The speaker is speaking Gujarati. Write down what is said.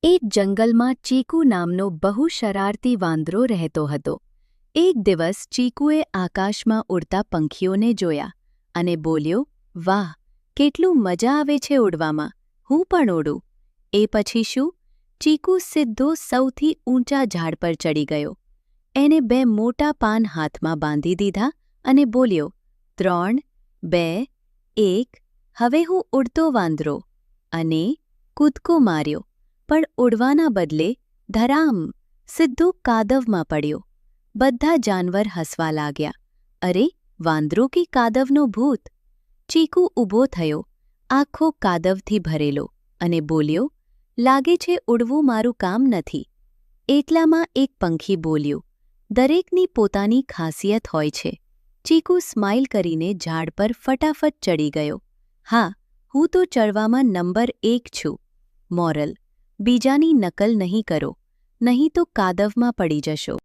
એક જંગલમાં ચીકુ નામનો બહુ શરારતી વાંદરો રહેતો હતો. એક દિવસ ચીકુએ આકાશમાં ઉડતા પંખીઓને જોયા અને બોલ્યો, વાહ, કેટલું મજા આવે છે ઉડવામાં, હું પણ ઉડું. એ પછી શું? ચીકુ સીધો સૌથી ઊંચા ઝાડ પર ચડી ગયો. એને 2 મોટા પાન હાથમાં બાંધી દીધા અને બોલ્યો, 3, 2, 1, હવે હું ઉડતો વાંદરો. અને કૂદકો માર્યો. પણ ઉડવાના બદલે ધરામ સીધો કાદવમાં પડ્યો. બધા જાનવર હસવા લાગ્યા. અરે, વાંદરો કે કાદવનો ભૂત! ચીકુ ઊભો થયો, આખો કાદવથી ભરેલો, અને બોલ્યો, લાગે છે ઉડવું મારું કામ નથી. એટલામાં એક પંખી બોલ્યું, દરેકની પોતાની ખાસિયત હોય છે. ચીકુ સ્માઇલ કરીને ઝાડ પર ફટાફટ ચડી ગયો. હા, હું તો ચડવામાં નંબર 1 છું. મોરલ: બીજાની નકલ નહીં કરો, નહીં તો કાદવમાં પડી જશો.